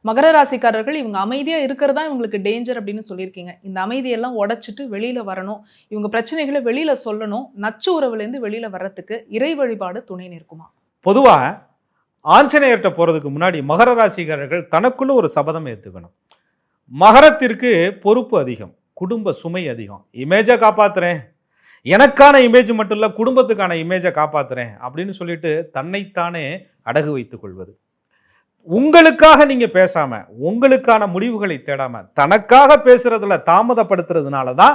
மகர ராசிக்காரர்கள் இவங்க அமைதியா இருக்கிறதா இவங்களுக்கு டேஞ்சர் அப்படின்னு சொல்லியிருக்கீங்க. இந்த அமைதியெல்லாம் உடைச்சிட்டு வெளியில வரணும். இவங்க பிரச்சனைகளை வெளியில சொல்லணும். நச்சு உறவுலேருந்து வெளியில வர்றதுக்கு இறை வழிபாடு துணை நிற்குமா? பொதுவா ஆஞ்சநேயர்கிட்ட போறதுக்கு முன்னாடி மகர ராசிக்காரர்கள் தனக்குள்ள ஒரு சபதம் ஏத்துக்கணும். மகரத்திற்கு பொறுப்பு அதிகம், குடும்ப சுமை அதிகம். இமேஜை காப்பாத்துறேன், எனக்கான இமேஜ் மட்டும் இல்ல குடும்பத்துக்கான இமேஜை காப்பாத்துறேன் அப்படின்னு சொல்லிட்டு தன்னைத்தானே அடகு வைத்துக் கொள்வது. உங்களுக்காக நீங்க பேசாம, உங்களுக்கான முடிவுகளை தேடாம தனக்காக பேசுறதுல தாமதப்படுத்துறதுனால தான்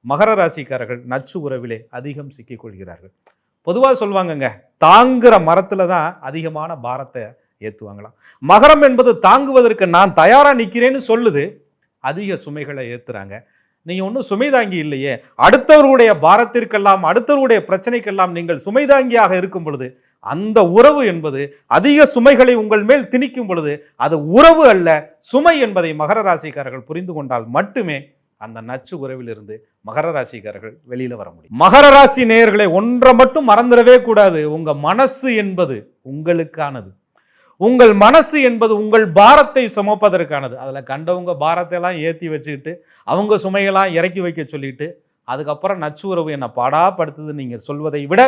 மகர ராசிக்காரர்கள் நச்சு உறவிலே அதிகம் சிக்கிக் கொள்கிறார்கள். பொதுவாக சொல்லுவாங்கங்க, தாங்குற மரத்துல தான் அதிகமான பாரத்தை ஏத்துவாங்களாம். மகரம் என்பது தாங்குவதற்கு நான் தயாரா நிக்கிறேன்னு சொல்லுது, அதிக சுமைகளை ஏத்துறாங்க. நீங்க ஒன்றும் சுமை தாங்கி இல்லையே, அடுத்தவர்களுடைய பாரத்திற்கெல்லாம் அடுத்தவருடைய பிரச்சனைக்கெல்லாம் நீங்கள் சுமை தாங்கியாக இருக்கும் பொழுது அந்த உறவு என்பது அதிக சுமைகளை உங்கள் மேல் திணிக்கும் பொழுது அது உறவு அல்ல, சுமை என்பதை மகர ராசிக்காரர்கள் புரிந்து கொண்டால் மட்டுமே அந்த நச்சு உறவிலிருந்து மகர ராசிக்காரர்கள் வெளியில வர முடியும். மகர ராசி நேயர்களை ஒன்றை மட்டும் மறந்துடவே கூடாது, உங்க மனசு என்பது உங்களுக்கானது. உங்கள் மனசு என்பது உங்கள் பாரத்தை சுமப்பதற்கானது. அதுல கண்டவங்க பாரத்தை எல்லாம் ஏற்றி வச்சுக்கிட்டு அவங்க சுமையெல்லாம் இறக்கி வைக்க சொல்லிட்டு அதுக்கப்புறம் நச்சு உறவு என்ன பாடாப்படுத்துது நீங்க சொல்வதை விட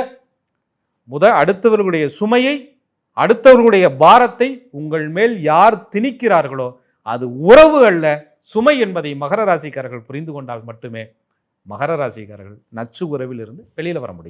அடுத்தவர்களுடைய சுமையை, அடுத்தவர்களுடைய பாரத்தை உங்கள் மேல் யார் திணிக்கிறார்களோ அது உறவு அல்ல, சுமை என்பதை மகர ராசிக்காரர்கள் புரிந்து கொண்டால் மட்டுமே மகர ராசிக்காரர்கள் நச்சு உறவில் இருந்து வெளியில வர முடியும்.